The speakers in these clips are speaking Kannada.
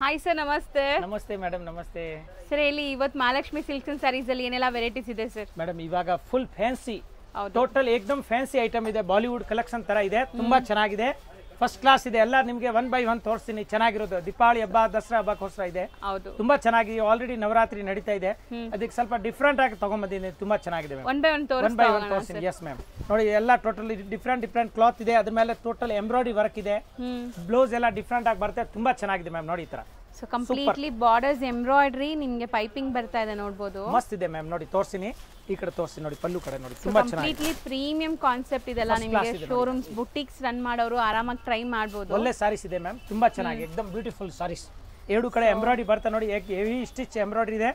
ಹಾಯ್ ಸರ್, ನಮಸ್ತೆ. ನಮಸ್ತೆ ಮೇಡಮ್, ನಮಸ್ತೆ ಸರ್. ಇಲ್ಲಿ ಇವತ್ತು ಮಹಾಲಕ್ಷ್ಮಿ ಸಿಲ್ಕ್ಸ್ ಅಂಡ್ ಸ್ಯಾರೀಸ್ ಅಲ್ಲಿ ಏನೆಲ್ಲ ವೆರೈಟೀಸ್ ಇದೆ ಸರ್? ಮೇಡಮ್, ಇವಾಗ ಫುಲ್ ಫ್ಯಾನ್ಸಿ, ಟೋಟಲ್ ಏಕ್ದಮ್ ಫ್ಯಾನ್ಸಿ ಐಟಮ್ ಇದೆ. ಬಾಲಿವುಡ್ ಕಲೆಕ್ಷನ್ ತರ ಇದೆ, ತುಂಬಾ ಚೆನ್ನಾಗಿದೆ, ಫಸ್ಟ್ ಕ್ಲಾಸ್ ಇದೆ. ಎಲ್ಲ ನಿಮಗೆ 1 by 1 ತೋರಿಸ್ತೀನಿ. ಚೆನ್ನಾಗಿರೋದು ದೀಪಾವಳಿ ಹಬ್ಬ, ದಸರಾ ಹಬ್ಬಕ್ಕೋಸ್ಕರ ಇದೆ. ತುಂಬಾ ಚೆನ್ನಾಗಿದೆ. ಆಲ್ರೆಡಿ ನವರಾತ್ರಿ ನಡೀತಾ ಇದೆ, ಅದಕ್ಕೆ ಸ್ವಲ್ಪ ಡಿಫ್ರೆಂಟ್ ಆಗಿ ತಗೊಂಡ್ಬಂದಿದ್ದೀನಿ. ತುಂಬಾ ಚೆನ್ನಾಗಿದೆ. 1 by 1 ತೋರಿಸ್ತೀನಿ. ಎಸ್ ಮ್ಯಾಮ್, ನೋಡಿ ಎಲ್ಲ ಟೋಟಲ್ ಡಿಫ್ರೆಂಟ್ ಕ್ಲಾತ್ ಇದೆ. ಅದ್ರ ಮೇಲೆ ಟೋಟಲ್ ಎಂಬ್ರಾಯ್ಡರಿ ವರ್ಕ್ ಇದೆ. ಬ್ಲೌಸ್ ಎಲ್ಲ ಡಿಫ್ರೆಂಟ್ ಆಗಿ ಬರುತ್ತೆ. ತುಂಬಾ ಚೆನ್ನಾಗಿದೆ ಮ್ಯಾಮ್. ನೋಡಿ ಈ ತರ ಸೊ ಕಂಪ್ಲೀಟ್ಲಿ ಬಾರ್ಡರ್ಸ್ ಎಂಬ್ರಾಯ್ಡರಿ, ನಿಮಗೆ ಪೈಪಿಂಗ್ ಬರ್ತಾ ಇದೆ, ನೋಡಬಹುದು. ಮಸ್ತ್ ಇದೆ ಮ್ಯಾಮ್. ನೋಡಿ ತೋರಿಸ್ತೀನಿ, ಈ ಕಡೆ ತೋರಿಸ್ತೀನಿ. ನೋಡಿ ಪಲ್ಲು ಕಡೆ ನೋಡಿ, ತುಂಬಾ ಚೆನ್ನಾಗಿದೆ. ಕಂಪ್ಲೀಟ್ಲಿ ಪ್ರೀಮಿಯಂ ಕಾನ್ಸೆಪ್ಟ್ ಇದೆಲ್ಲ. ನಿಮಗೆ ಶೋರೂಮ್ಸ್, ಬುಟಿಕ್ಸ್ ರನ್ ಮಾಡೋರು ಆರಾಮಾಗಿ ಟ್ರೈ ಮಾಡಬಹುದು. ಒಳ್ಳೆ ಸಾರೀಸ್ ಇದೆ ಮ್ಯಾಮ್, ತುಂಬಾ ಚೆನ್ನಾಗಿ, ಎಕ್ದಮ್ ಬ್ಯೂಟಿಫುಲ್ ಸಾರೀಸ್. ಎರಡು ಕಡೆ ಎಂಬ್ರಾಯ್ಡರಿ ಬರ್ತಾ ನೋಡಿ, ಹೆವಿ ಸ್ಟಿಚ್ ಎಂಬ್ರಾಯ್ಡರಿ ಇದೆ.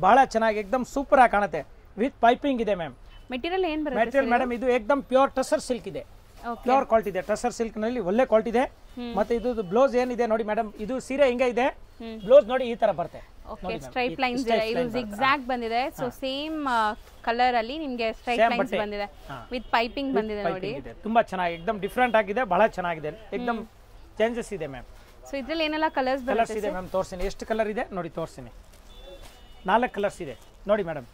ಬಹಳ ಚೆನ್ನಾಗಿ, ಎಕ್ದಮ್ ಸೂಪರ್ ಆಗಿ ಕಾಣುತ್ತೆ. ವಿತ್ ಪೈಪಿಂಗ್ ಇದೆ ಮ್ಯಾಮ್. ಮೆಟೀರಿಯಲ್ ಏನ್ ಬರುತ್ತೆ? ಮೆಟೀರಿಯಲ್ ಮೇಡಮ್ ಇದು ಎಕ್ದಮ್ ಪ್ಯೂರ್ ಟಸರ್ ಸಿಲ್ಕ್ ಇದೆ. ಪ್ಯೂರ್ ಕ್ವಾಲಿಟಿ ಇದೆ. ಟಸರ್ ಸಿಲ್ಕ್ ನಲ್ಲಿ ಒಳ್ಳೆ ಕ್ವಾಲಿಟಿ ಇದೆ. ಮತ್ತೆ ಇದು ಬ್ಲೌಸ್ ಏನಿದೆ ನೋಡಿ ಮೇಡಮ್, ಇದು ಸೀರೆ ಹಿಂಗೆ ಇದೆ. ಬ್ಲೌಸ್ ನೋಡಿ ಈ ತರ ಬರುತ್ತೆ. ಸ್ಟ್ರೈಪ್ ಲೈನ್ಸ್ ಇದೆ, ಇದು ಜಿಗ್ಜಾಗ್ ಬಂದಿದೆ. ಸೊ ಸೇಮ್ ಕಲರ್ ಅಲ್ಲಿ ನಿಮಗೆ ಸ್ಟ್ರೈಪ್ ಲೈನ್ಸ್ ಬಂದಿದೆ, ವಿತ್ ಪೈಪಿಂಗ್ ಬಂದಿದೆ. ನೋಡಿ ತುಂಬಾ ಚೆನ್ನಾಗಿ, ಎಕ್ದಮ್ ಡಿಫ್ರೆಂಟ್ ಆಗಿದೆ, ಬಹಳ ಚೆನ್ನಾಗಿದೆ, ಎಕ್ದಮ್ ಚೇಂಜಸ್ ಇದೆ ಮ್ಯಾಮ್. ಸೊ ಇದ್ರಲ್ಲಿ ಏನೆಲ್ಲ ಕಲರ್ಸ್ ಇದೆ ಮ್ಯಾಮ್? ತೋರಿಸ್ತೀನಿ. ಎಷ್ಟು ಕಲರ್ ಇದೆ ನೋಡಿ, ತೋರಿಸ್ತೀನಿ. 4 ಕಲರ್ಸ್ ಇದೆ ನೋಡಿ ಮೇಡಮ್.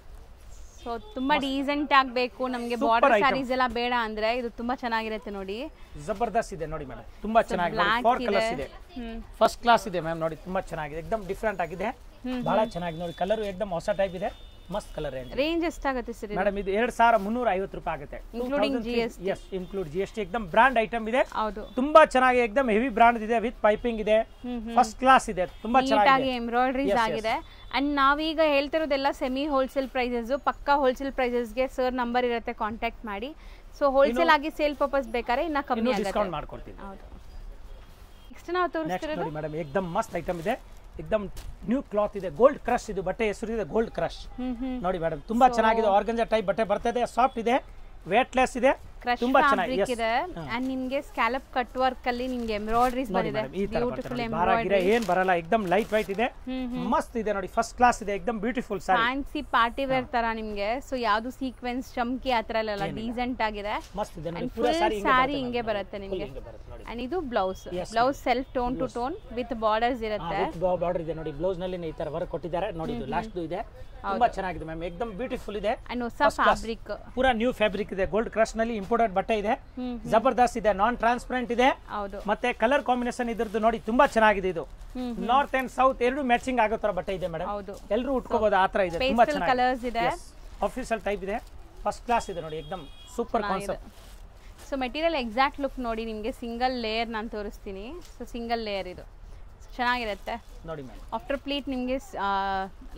ಸೊ ತುಂಬಾ ಡೀಸೆಂಟ್ ಆಗಬೇಕು, ನಮಗೆ ಬಾರ್ಡರ್ ಸ್ಯಾರೀಸ್ ಎಲ್ಲ ಬೇಡ ಅಂದ್ರೆ ಇದು ತುಂಬಾ ಚೆನ್ನಾಗಿರುತ್ತೆ. ನೋಡಿ ಜಬರ್ದಸ್ತ್ ಇದೆ ನೋಡಿ ಮೇಡಮ್, ತುಂಬಾ ಚೆನ್ನಾಗಿದೆ. 4 ಕಲರ್ಸ್ ಇದೆ, ಫಸ್ಟ್ ಕ್ಲಾಸ್ ಇದೆ ಮ್ಯಾಮ್. ನೋಡಿ ತುಂಬಾ ಚೆನ್ನಾಗಿದೆ, ಎಕ್ದಮ್ ಡಿಫ್ರೆಂಟ್ ಆಗಿದೆ, ಬಹಳ ಚೆನ್ನಾಗಿದೆ. ನೋಡಿ ಕಲರ್ ಎಕ್ದಮ್ ಹೊಸ ಟೈಪ್ ಇದೆ, ಮಸ್ತ್ ಕಲರ್. ರೇಂಜ್ ಎಷ್ಟಾಗುತ್ತೆ ಸರ್ ಮೇಡಮ್? ಇದು 2350 ರೂಪಾಯಿ ಆಗುತ್ತೆ, including GST. Yes, include GST. ಎಕ್ದಮ್ ಬ್ರಾಂಡ್ ಐಟಮ್ ಇದೆ. ತುಂಬಾ ಚೆನ್ನಾಗಿ, ಎಕ್ದಮ್ ಹೆವಿ ಬ್ರಾಂಡ್ ಇದೆ, ವಿತ್ ಪೈಪಿಂಗ್ ಇದೆ, ಫಸ್ಟ್ ಕ್ಲಾಸ್ ಇದೆ, ತುಂಬಾ ಚೆನ್ನಾಗಿ ಎಂಬ್ರಾಯ್ಡರೀಸ್ ಆಗಿದೆ. ಅಂಡ್ ನಾವೀಗ ಹೇಳ್ತಿರೋದೆಲ್ಲ ಸೆಮಿ ಹೋಲ್ಸೇಲ್ ಪ್ರೈಸಸ್, ಪಕ್ಕಾ ಹೋಲ್ಸೇಲ್ ಪ್ರೈಸಸ್ಗೆ ಸರ್ ನಂಬರ್ ಇರುತ್ತೆ, ಕಾಂಟ್ಯಾಕ್ಟ್ ಮಾಡಿ. ಸೊ ಹೋಲ್ಸೇಲ್ ಆಗಿ ಸೇಲ್ ಪರ್ಪಸ್ ಬೇಕಾದ್ರೆ ಇನ್ನ ಕಮ್ಮಿ ಆಗುತ್ತೆ, ಡಿಸ್ಕೌಂಟ್ ಮಾಡ್ಕೊಡ್ತೀನಿ. ಹೌದು. ನೆಕ್ಸ್ಟ್ ನಾವು ತೋರಿಸ್ತಿರೋದು ನೋಡಿ ಮೇಡಮ್, ಎಕ್ದಮ್ ಮಸ್ತ್ ಐಟಮ್ ಇದೆ, ಎಕ್ದಮ್ ನ್ಯೂ ಕ್ಲಾತ್ ಇದೆ. ಗೋಲ್ಡ್ ಕ್ರಶ್, ಇದು ಬಟ್ಟೆ ಹೆಸರು ಇದೆ ಗೋಲ್ಡ್ ಕ್ರಶ್. ನೋಡಿ ಮೇಡಮ್, ತುಂಬಾ ಚೆನ್ನಾಗಿದೆ. ಆರ್ಗಂಜಾ ಟೈಪ್ ಬಟ್ಟೆ ಬರ್ತದೆ, ಸಾಫ್ಟ್ ಇದೆ, ವೇಟ್ಲೆಸ್ ಇದೆ, ತುಂಬಾ ಚೆನ್ನಾಗಿದೆ. ಅಂಡ್ ನಿಮಗೆ ಸ್ಕ್ಯಾಲಪ್ ಕಟ್ ವರ್ಕ್ ಅಲ್ಲಿ ನಿಮಗೆ ಎಂಬ್ರಾಯ್ಡರೀಸ್ ಬಂದಿದೆ, ಬ್ಯೂಟಿಫುಲ್ ಎಂಬ್ರಾಯ್ಡರಿ. ಏನ್ ಬರಲ್ಲ, ಎಕ್ದಮ್ ಲೈಟ್ ವೈಟ್ ಇದೆ, ಮಸ್ತ್ ಇದೆ. ನೋಡಿ ಫಸ್ಟ್ ಕ್ಲಾಸ್ ಇದೆ, ಎಕ್ದಮ್ ಬ್ಯೂಟಿಫುಲ್ ಸಾರಿ, ಫ್ಯಾನ್ಸಿ ಪಾರ್ಟಿ ವೇರ್ ತರ ನಿಮಗೆ. ಸೊ ಯಾವುದು ಸೀಕ್ವೆನ್ಸ್ ಚಮ್ಕಿ ಆತರ ಎಲ್ಲ ಡೀಸೆಂಟ್ ಆಗಿದೆ, ಮಸ್ತ್ ಇದೆ. ನೋಡಿ ಫುಲ್ ಸಾರಿ ಹಿಂಗೆ ಬರುತ್ತೆ ನಿಮಗೆ. ಅಂಡ್ ಇದು blouse, self tone to tone with borders ಇರುತ್ತೆ. ಬಾರ್ಡರ್ ಇದೆ ನೋಡಿ, ಬ್ಲೌಸ್ ನಲ್ಲಿ ಈ ತರ ವರ್ಕ್ ಕೊಟ್ಟಿದ್ದಾರೆ ನೋಡಿ. ಇದು ಲಾಸ್ಟ್ ಇದೆ, ತುಂಬಾ ಚೆನ್ನಾಗಿದೆ ಮ್ಯಾಮ್, ಎಕ್ದಮ್ ಬ್ಯೂಟಿಫುಲ್ ಇದೆ. ಅಂಡ್ ಹೊಸ ಫ್ಯಾಬ್ರಿಕ್, ಪೂರಾ ನ್ಯೂ ಫ್ಯಾಬ್ರಿಕ್ ಇದೆ. ಗೋಲ್ಡ್ ಕ್ರಶ್ ನಲ್ಲಿ ಇಂಪೋರ್ಟೆಡ್ ಬಟ್ಟೆ ಇದೆ, ಜಬರ್ದಸ್ತ್ ಇದೆ, ನಾನ್ ಟ್ರಾನ್ಸ್ಪರೆಂಟ್ ಇದೆ. ಮತ್ತೆ ಕಲರ್ ಕಾಂಬಿನೇಷನ್ ಇದ್ರದ್ದು ನೋಡಿ, ತುಂಬಾ ಚೆನ್ನಾಗಿದೆ. ಇದು ನಾರ್ತ್ ಅಂಡ್ ಸೌತ್ ಎರಡು ಮ್ಯಾಚಿಂಗ್ ಆಗೋ ತರ ಬಟ್ಟೆ ಇದೆ ಮೇಡಮ್, ಎಲ್ಲರೂ ಉಟ್ಕೋಬಹುದು, ಆ ತರ ಇದೆ. ತುಂಬಾ ಚೆನ್ನಾಗಿದೆ, ಆಫೀಸಿಯಲ್ ಟೈಪ್ ಇದೆ, ಫಸ್ಟ್ ಕ್ಲಾಸ್ ಇದೆ ನೋಡಿ, ಎಕ್ದಮ್ super concept. So material exact look ನೋಡಿ, ನಿಮಗೆ ಸಿಂಗಲ್ ಲೇಯರ್ ನಾನು ತೋರಿಸ್ತೀನಿ. ಸೊ ಸಿಂಗಲ್ ಲೇಯರ್ ಇದು ಚೆನ್ನಾಗಿರುತ್ತೆ ನೋಡಿ ಮ್ಯಾಮ್. ಆಫ್ಟರ್ ಪ್ಲೀಟ್ ನಿಮಗೆ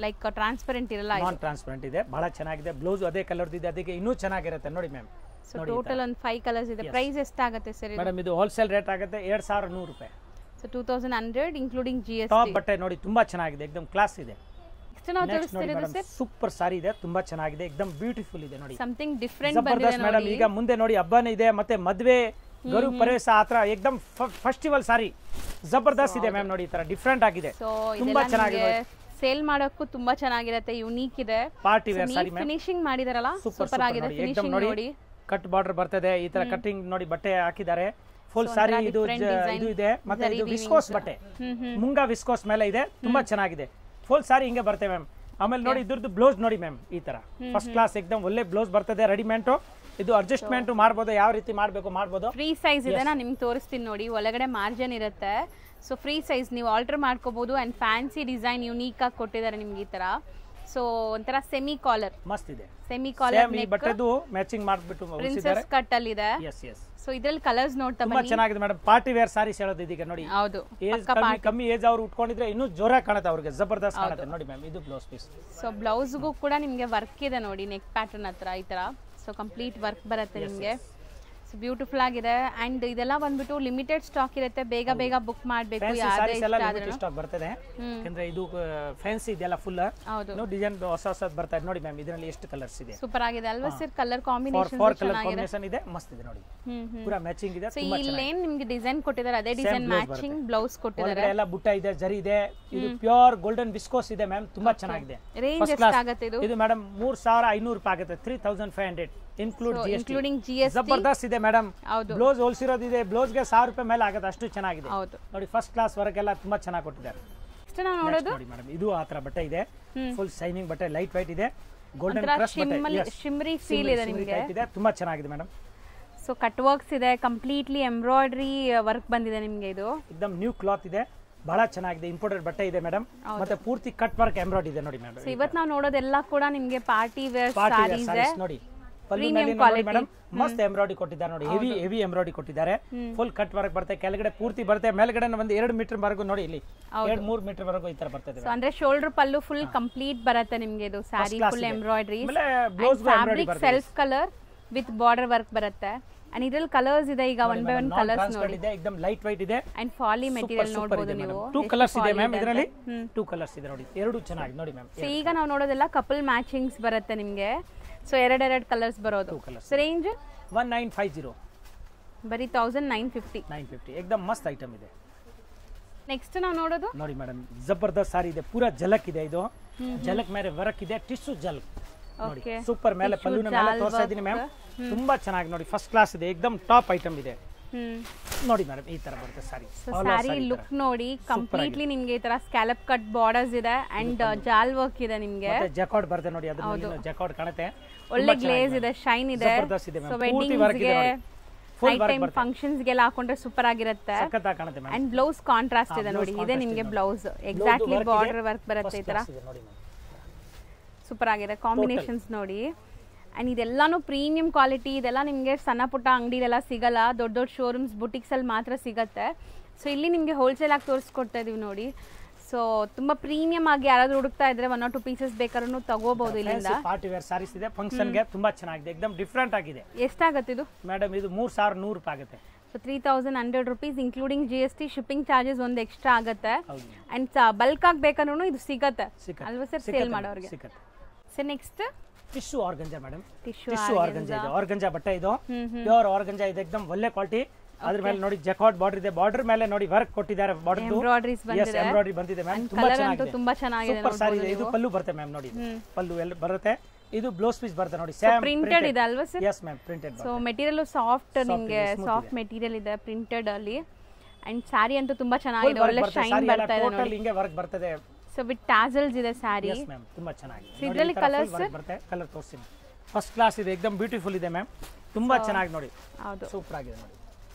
ಲೈಕ್ ಟ್ರಾನ್ಸ್ಪರೆಂಟ್ ಇರಲ್ಲ, ನಾನ್ ಟ್ರಾನ್ಸ್ಪರೆಂಟ್ ಇದೆ, ಬಹಳ ಚೆನ್ನಾಗಿದೆ. ಬ್ಲೌಸ್ ಅದೇ ಕಲರ್ ಇದೆ, ಅದಕ್ಕೆ ಇನ್ನೂ ಚೆನ್ನಾಗಿರುತ್ತೆ ನೋಡಿ ಮ್ಯಾಮ್. ಸೊ ಟೋಟಲ್ ಒಂದು 5 ಕಲರ್ಸ್ ಇದೆ. ಪ್ರೈಸ್ ಎಷ್ಟಾಗುತ್ತೆ ಸರ್ ಮೇಡಮ್? ಇದು ಹೋಲ್ಸೇಲ್ ರೇಟ್ ಆಗುತ್ತೆ 2100 ರೂಪಾಯಿ. So 2100 including GST. ಟಾಪ್ ಬಟ್ಟೆ ನೋಡಿ, ತುಂಬಾ ಚೆನ್ನಾಗಿದೆ, ಎಕ್ದಮ್ ಕ್ಲಾಸ್ ಇದೆ. ಸೂಪರ್ ಸಾರಿ ಇದೆ, ತುಂಬಾ ಚೆನ್ನಾಗಿದೆ, ಎಕ್ದಮ್ ಬ್ಯೂಟಿಫುಲ್ ಇದೆ ನೋಡಿ, ಸಮಥಿಂಗ್ ಡಿಫರೆಂಟ್ ಬಂದಿದೆ ಮೇಡಮ್. ಈಗ ಮುಂದೆ ನೋಡಿ ಹಬ್ಬನೇ ಇದೆ, ಮತ್ತೆ ಮದ್ವೆ, ಗರು ಪ್ರವೇಶ, ಆತರ ಎಕ್ದಮ್ ಫೆಸ್ಟಿವಲ್ ಸಾರಿ ಜಬರ್ದಸ್ತ್ ಇದೆ ಮ್ಯಾಮ್. ನೋಡಿ ಈ ತರ ಡಿಫರೆಂಟ್ ಆಗಿದೆ, ತುಂಬಾ ಚೆನ್ನಾಗಿದೆ. ಸೇಲ್ ಮಾಡೋಕ್ಕೂ ತುಂಬಾ ಚೆನ್ನಾಗಿರುತ್ತೆ, ಯೂನಿಕ್ ಇದೆ. Party wear sari ma'am, finishing ಮಾಡಿದಾರಲ್ಲ ಸೂಪರ್ ಆಗಿದೆ. ಫಿನಿಶಿಂಗ್ ನೋಡಿ, ಕಟ್ ಬಾರ್ಡರ್ ಬರ್ತದೆ, ಈ ತರ ಕಟ್ಟಿಂಗ್ ನೋಡಿ, ಬಟ್ಟೆ ಹಾಕಿದ್ದಾರೆ ಫುಲ್ ಸಾರಿ. ಇದು ಇದೆ, ಮತ್ತೆ ಇದು ವಿಸ್ಕೋಸ್ ಬಟ್ಟೆ, ಮುಂಗಾ ವಿಸ್ಕೋಸ್ ಮೇಲೆ ಇದೆ, ತುಂಬಾ ಚೆನ್ನಾಗಿದೆ. ಫುಲ್ ಸಾರಿ ಹಿಂಗೆ ಬರ್ತೇವೆ ಮ್ಯಾಮ್. ಆಮೇಲೆ ನೋಡಿ ಇದ್ರದ್ದು ಬ್ಲೌಸ್ ನೋಡಿ ಮ್ಯಾಮ್, ಈ ತರ ಫಸ್ಟ್ ಕ್ಲಾಸ್, ಎಕ್ದಮ್ ಒಳ್ಳೆ ಬ್ಲೌಸ್ ಬರ್ತದೆ, ರೆಡಿಮೇಡ್. ಇದು ಅಡ್ಜಸ್ಟ್ಮೆಂಟ್ ಮಾಡಬಹುದು, ಯಾವ ರೀತಿ ಮಾಡಬೇಕು ಮಾಡಬಹುದು. ಫ್ರೀ ಸೈಜ್ ಇದೆ, ನಾನು ನಿಮ್ಗೆ ತೋರಿಸ್ತೀನಿ ನೋಡಿ. ಒಳಗಡೆ ಮಾರ್ಜಿನ್ ಇರುತ್ತೆ, ಸೊ ಫ್ರೀ ಸೈಜ್ ನೀವು ಆಲ್ಟರ್ ಮಾಡ್ಕೋಬಹುದು. ಅಂಡ್ ಫ್ಯಾನ್ಸಿ ಡಿಸೈನ್ ಯೂನಿಕ್ ಆಗಿ ಕೊಟ್ಟಿದ್ದಾರೆ ನಿಮ್ಗೆ ಈ ತರ. ಸೊ ಒಂಥರ ಸೆಮಿ ಕಾಲರ್, ಮಸ್ತ್ ಇದೆ. ಸೆಮಿ ಕಾಲರ್ ಬಟ್ಟೆದು ಮ್ಯಾಚಿಂಗ್ ಮಾಡ್ಬಿಟ್ಟು ಪ್ರಿನ್ಸೆಸ್ ಕಟ್ ಅಲ್ಲಿ ಇದೆ. ಸೊ ಇದ್ರಲ್ಲಿ ಕಲರ್ಸ್ ನೋಡ್ತಾ ತುಂಬಾ ಚೆನ್ನಾಗಿದೆ ಮೇಡಮ್. ಪಾರ್ಟಿ ವೇರ್ ಸಾರೀಸ್ ಹೇಳೋದು ಇದೀಗ ನೋಡಿ. ಹೌದು, ಕಮ್ಮಿ ಏಜ್ ಅವ್ರು ಉಟ್ಕೊಂಡಿದ್ರೆ ಇನ್ನೂ ಜೋರಾಗಿ ಕಾಣುತ್ತೆ, ಅವ್ರಿಗೆ ಜಬರ್ದಸ್ತ್ ಕಾಣುತ್ತೆ ನೋಡಿ ಮ್ಯಾಮ್. ಇದು ಬ್ಲೌಸ್ ಪೀಸ್. ಸೊ ಬ್ಲೌಸ್ಗೂ ಕೂಡ ನಿಮ್ಗೆ ವರ್ಕ್ ಇದೆ ನೋಡಿ, ನೆಕ್ ಪ್ಯಾಟರ್ನ್ ಹತ್ರ ಈ ತರ. ಸೊ ಕಂಪ್ಲೀಟ್ ವರ್ಕ್ ಬರುತ್ತೆ ನಿಮ್ಗೆ, ಸೊ ಬ್ಯೂಟಿಫುಲ್ ಆಗಿದೆ. ಅಂಡ್ ಇದೆಲ್ಲ ಬಂದ್ಬಿಟ್ಟು ಲಿಮಿಟೆಡ್ ಸ್ಟಾಕ್ ಇರುತ್ತೆ, ಬೇಗ ಬೇಗ ಬುಕ್ ಮಾಡಬೇಕು. ಸ್ಟಾಕ್ ಬರ್ತದೆ, ಯಾಕಂದ್ರೆ ಇದು ಫ್ಯಾನ್ಸಿ ಇದೆಲ್ಲ ಫುಲ್ ಡಿಸೈನ್ ಹೊಸ ಹೊಸದು ಬರ್ತಾ ಇದೆ ನೋಡಿ ಮ್ಯಾಮ್. ಇದರಲ್ಲಿ ಎಷ್ಟು ಕಲರ್ಸ್ ಇದೆ, ಸೂಪರ್ ಆಗಿದೆ ಅಲ್ವಾ ಸರ್? ಕಲರ್ ಕಾಂಬಿನೇಷನ್ ಇದೆ, ಮಸ್ತ್ ಇದೆ ನೋಡಿ, ಪೂರಾ ಮ್ಯಾಚಿಂಗ್ ಇದೆ. ಸೊ ಇಲ್ಲೇನ್ ನಿಮ್ಗೆ ಡಿಸೈನ್ ಕೊಟ್ಟಿದ್ದಾರೆ, ಅದೇ ಡಿಸೈನ್ ಮ್ಯಾಚಿಂಗ್ ಬ್ಲೌಸ್ ಕೊಟ್ಟಿದ್ದಾರೆ. ಎಲ್ಲ ಬುಟ್ಟ ಇದೆ, ಜರಿ ಇದೆ. ಇದು ಪ್ಯೂರ್ ಗೋಲ್ಡನ್ ವಿಸ್ಕೋಸ್ ಇದೆ ಮ್ಯಾಮ್, ತುಂಬಾ ಚೆನ್ನಾಗಿದೆ. ರೇಂಜ್ ಎಷ್ಟಾಗುತ್ತೆ ಇದು? ಮೇಡಮ್ 3500 ರೂಪಾಯಿ ಆಗುತ್ತೆ, 3500 ಇನ್ಕ್ಲೂಡಿಂಗ್ ಜಿಎಸ್ಟಿ. ಜಬರ್ದಸ್ತ್ ಇದೆ ಮೇಡಮ್. ಬ್ಲೌಸ್ ಹೋಲ್ಸಿರೋದಿದೆ, ಬ್ಲೌಸ್ಗೆ 1000 ರೂಪಾಯಿ ಮೇಲೆ ಆಗುತ್ತೆ, ಅಷ್ಟು ಚೆನ್ನಾಗಿದೆ ನೋಡಿ. ಫಸ್ಟ್ ಕ್ಲಾಸ್ ವರೆಗೆಲ್ಲ ತುಂಬಾ ಚೆನ್ನಾಗಿ ಕೊಟ್ಟಿದ್ದಾರೆ. ನೆಕ್ಸ್ಟ್ ನಾವು ನೋಡೋದು ನೋಡಿ ಮೇಡಮ್ ಇದು ಆ ತರ ಬಟ್ಟೆ ಇದೆ ಫುಲ್ ಶೈನಿಂಗ್ ಬಟ್ಟೆ ಲೈಟ್ ವೈಟ್ ಇದೆ ಗೋಲ್ಡನ್ ಕ್ರಶ್ ಬಟ್ಟೆ ಶಿಮ್ರಿ ಫೀಲ್ ಇದೆ ನಿಮಗೆ ಇದೆ ತುಂಬಾ ಚೆನ್ನಾಗಿದೆ ಮೇಡಮ್ ಸೊ ಕಟ್ ವರ್ಕ್ಸ್ ಇದೆ ಕಂಪ್ಲೀಟ್ಲಿ ಎಂಬ್ರಾಯ್ಡರಿ ವರ್ಕ್ ಬಂದಿದೆ ನಿಮಗೆ ಇದು एकदम ನ್ಯೂ ಕ್ಲಾತ್ ಇದೆ ಬಹಳ ಚೆನ್ನಾಗಿದೆ ಇಂಪೋರ್ಟೆಡ್ ಬಟ್ಟೆ ಇದೆ ಮೇಡಮ್ ಮತ್ತೆ ಪೂರ್ತಿ ಕಟ್ ವರ್ಕ್ ಎಂಬ್ರಾಯ್ಡರಿ ಇದೆ ನೋಡಿ ಮೇಡಮ್ ಸೊ ಇವತ್ತು ನಾವು ನೋಡೋದೆಲ್ಲ ಕೂಡ ನಿಮಗೆ ಪಾರ್ಟಿ ವೇರ್ ಸಾರೀಸ್ ನೋಡಿ ಪಲ್ಲುನಲ್ಲಿ ನೋಡಿ ಮೇಡಮ್ ಮಸ್ತ್ ಎಂಬ್ರಾಯ್ಡರಿ ಕೊಟ್ಟಿದ್ದಾರೆ ನೋಡಿ ಹೆವಿ ಎಂಬ್ರಾಯ್ಡರಿ ಕೊಟ್ಟಿದ್ದಾರೆ ಫುಲ್ ಕಟ್ ವರ್ಕ್ ಬರುತ್ತೆ ಕೆಳಗಡೆ ಪೂರ್ತಿ ಬರುತ್ತೆ ಮೇಲ್ಗಡೆ ಒಂದು 2 ಮೀಟರ್ ವರೆಗೂ ನೋಡಿ ಇಲ್ಲಿ 2-3 ಮೀಟರ್ ವರೆಗೂ ಈ ತರ ಬರ್ತದೆ ಸೊ ಅಂದ್ರೆ ಶೋಲ್ಡರ್ ಪಲ್ಲು ಫುಲ್ ಕಂಪ್ಲೀಟ್ ಬರುತ್ತೆ ನಿಮಗೆ ಇದು sari full embroidery blouse fabric self colour with border work ಬರುತ್ತೆ ಅಂಡ್ ಇದ್ರಲ್ಲಿ ಕಲರ್ಸ್ ಇದೆ ಈಗ 1 by 1 ಕಲರ್ಸ್ ನೋಡಿ ಇದೆ एकदम ಲೈಟ್ ವೈಟ್ ಇದೆ ಅಂಡ್ ಫಾಲಿ ಮೆಟೀರಿಯಲ್ ನೋಡಬಹುದು ನೀವು 2 ಕಲರ್ಸ್ ಇದೆ ಮ್ಯಾಮ್ ಇದರಲ್ಲಿ 2 ಕಲರ್ಸ್ ಇದೆ ನೋಡಿ ಎರಡು ಚೆನ್ನಾಗಿದೆ ನೋಡಿ ಮ್ಯಾಮ್ ಸೊ ಈಗ ನಾವು ನೋಡೋದೆಲ್ಲ ಕಪಲ್ ಮ್ಯಾಚಿಂಗ್ಸ್ ಬರುತ್ತೆ ನಿಮಗೆ ಸೊ ಎರಡು ಕಲರ್ಸ್ ಬರೋದು ಸೊ ರೇಂಜ್ 1950 ಬರಿ 1950 एकदम ಮಸ್ತ್ ಐಟಮ್ ಇದೆ ನೆಕ್ಸ್ಟ್ ನಾವು ನೋಡೋದು ನೋಡಿ ಮೇಡಮ್ ಜಬರ್ದಸ್ತ್ ಸಾರಿ ಇದೆ ಪೂರಾ ಜಲಕ್ ಇದೆ ಇದು ಜಲಕ್ ಮೇಲೆ ವರ್ಕ್ ಇದೆ ಟಿಶ್ಯೂ ಜಲಕ್ ನೋಡಿ ಸೂಪರ್ ಮೇಲೆ ಪಲ್ಲುನ ಮೇಲೆ ತೋರಿಸ್ತಾ ಇದೀನಿ ಮ್ಯಾಮ್ ತುಂಬಾ ಚೆನ್ನಾಗಿ ನೋಡಿ ಫಸ್ಟ್ ಕ್ಲಾಸ್ ಇದೆ एकदम ಟಾಪ್ ಐಟಮ್ ಇದೆ ನೋಡಿ ಮೇಡಮ್ ಈ ತರ ಬರುತ್ತೆ ಸಾರಿ ಸಾರಿ ಲುಕ್ ನೋಡಿ ಕಂಪ್ಲೀಟ್ಲಿ ನಿಮಗೆ ಈ ತರ ಸ್ಕ್ಯಾಲಪ್ ಕಟ್ ಬಾರ್ಡರ್ಸ್ ಇದೆ ಅಂಡ್ ಜಾಲ್ ವರ್ಕ್ ಇದೆ ನಿಮಗೆ ಮತ್ತೆ ಜಾಕಾರ್ಡ್ ಬರುತ್ತೆ ನೋಡಿ ಅದ್ರ ಜಾಕಾರ್ಡ್ ಕಾಣುತ್ತೆ ಒಳ್ಳೆ ಗ್ಲೇಸ್ ಇದೆ ಶೈನ್ ಇದೆ ಜಬರ್ದಸ್ತ್ ಇದೆ ಸೊ ಮ್ಯಾಮ್ ಪೂರ್ತಿ ವರ್ಕ್ ಇದೆ ನೋಡಿ ಫುಲ್ ಟೈಮ್ ಫಂಕ್ಷನ್ಸ್ ಗೆಲ್ಲ ಹಾಕೊಂಡ್ರೆ ಸೂಪರ್ ಆಗಿರುತ್ತೆ ಸಖತ್ತಾಗಿ ಕಾಣುತ್ತೆ ಮ್ಯಾಮ್ ಅಂಡ್ ಬ್ಲೌಸ್ ಕಾಂಟ್ರಾಸ್ಟ್ ಇದೆ ನೋಡಿ ಇದೆ ನಿಮಗೆ ಬ್ಲೌಸ್ ಎಕ್ಸಾಕ್ಟ್ಲಿ ಬಾರ್ಡರ್ ವರ್ಕ್ ಬರುತ್ತೆ ಈ ತರ ನೋಡಿ ಮ್ಯಾಮ್ ಸೂಪರ್ ಆಗಿದೆ ಕಾಂಬಿನೇಷನ್ಸ್ ನೋಡಿ ಅಂಡ್ ಇದೆಲ್ಲಾನು ಪ್ರೀಮಿಯಂ ಕ್ವಾಲಿಟಿ ಇದೆಲ್ಲ ನಿಮಗೆ ಸಣ್ಣ ಪುಟ್ಟ ಅಂಗಡಿಲೆಲ್ಲ ಸಿಗಲ್ಲ ದೊಡ್ಡ ದೊಡ್ಡ ಶೋರೂಮ್ಸ್ ಬುಟಿಕ್ಸ್ ಅಲ್ಲಿ ಮಾತ್ರ ಸಿಗುತ್ತೆ ಸೊ ಇಲ್ಲಿ ನಿಮಗೆ ಹೋಲ್ಸೇಲ್ ಆಗಿ ತೋರಿಸ್ಕೊಡ್ತಾ ಇದೀವಿ ನೋಡಿ ಸೊ ತುಂಬಾ ಪ್ರೀಮಿಯಂ ಆಗಿ ಯಾರಾದ್ರೂ ಹುಡುಕ್ತಾ ಇದ್ರೆ 1 or 2 ಪೀಸಸ್ ಬೇಕಾದ್ರೂ ತಗೋಬಹುದು ಇಲ್ಲಿಂದ ಪಾರ್ಟಿ ವೇರ್ ಸಾರೀಸ್ ಇದೆ ಫಂಕ್ಷನ್ ಗೆ ತುಂಬಾ ಚೆನ್ನಾಗಿದೆ एकदम ಡಿಫರೆಂಟ್ ಆಗಿದೆ ಎಷ್ಟಾಗುತ್ತೆ ಇದು ಮೇಡಮ್ ಇದು 3100 ರೂಪಾಯಿ ಆಗುತ್ತೆ so 3100 rupees including GST shipping charges ಒಂದು ಎಕ್ಸ್ಟ್ರಾ ಆಗುತ್ತೆ ಅಂಡ್ ಬಲ್ಕ್ ಆಗಿ ಬೇಕಾದ್ರೂ ಇದು ಸಿಗುತ್ತೆ ಅಲ್ವಾ ಸರ್ ಸೇಲ್ ಮಾಡೋರಿಗೆ ಸಿಗುತ್ತೆ sir next tissue ಆರ್ಗಂಜಾ madam tissue ಆರ್ಗಂಜಾ ಇದೆ ಆರ್ಗಂಜಾ ಬಟ್ಟೆ ಇದು ಪ್ಯೂರ್ ಆರ್ಗಂಜಾ ಇದೆ एकदम ಒಳ್ಳೆ ಕ್ವಾಲಿಟಿ ಅದ್ರ ಮೇಲೆ ನೋಡಿ ಜಕಾರ್ಡ್ ಬಾರ್ಡರ್ ಇದೆ ಬಾರ್ಡರ್ ಮೇಲೆ ನೋಡಿ ವರ್ಕ್ ಕೊಟ್ಟಿದ್ದಾರೆ ಬಾರ್ಡರ್ ಎಂಬ್ರಾಯ್ಡರೀಸ್ ಬಂದಿದೆ ಎಂಬ್ರಾಯ್ಡರಿ ಬಂದಿದೆ ಮ್ಯಾಮ್ ತುಂಬಾ ಚೆನ್ನಾಗಿದೆ ಸೂಪರ್ ಸಾರಿ ಇದೆ ಇದು ಪಲ್ಲು ಬರುತ್ತೆ ಮ್ಯಾಮ್ ನೋಡಿ ಪಲ್ಲು ಎಲ್ಲ ಬರುತ್ತೆ ಇದು ಬ್ಲೌಸ್ ಪೀಸ್ ಬರುತ್ತೆ ನೋಡಿ ಸೇಮ್ ಪ್ರಿಂಟೆಡ್ ಇದೆ ಅಲ್ವಾ sir yes ma'am printed so material soft ನಿಮಗೆ ಸಾಫ್ಟ್ ಮೆಟೀರಿಯಲ್ ಇದೆ ಪ್ರಿಂಟೆಡ್ ಅಲ್ಲಿ ಅಂಡ್ ಸಾರಿ ಅಂತೂ ತುಂಬಾ ಚೆನ್ನಾಗಿದೆ ಒಳ್ಳೆ ಶೈನ್ ಬರ್ತಾ ಇದೆ ಟೋಟಲ್ ಹಿಂಗೆ ವರ್ಕ್ ಬರ್ತದೆ ಸೊ ವಿತ್ ಟಾಸಲ್ಸ್ ಇದೆ ಸಾರಿ ಎಸ್ ಮ್ಯಾಮ್ ತುಂಬಾ ಚೆನ್ನಾಗಿದೆ ಇದರಲ್ಲಿ ಕಲರ್ಸ್ ಬರುತ್ತೆ ಕಲರ್ ತೋರಿಸ್ತೀನಿ ಫಸ್ಟ್ ಕ್ಲಾಸ್ ಇದೆ एकदम ಬ್ಯೂಟಿಫುಲ್ ಇದೆ ಮ್ಯಾಮ್ ತುಂಬಾ ಚೆನ್ನಾಗಿ ನೋಡಿ ಹೌದು ಸೂಪರ್ ಆಗಿದೆ ನೋಡಿ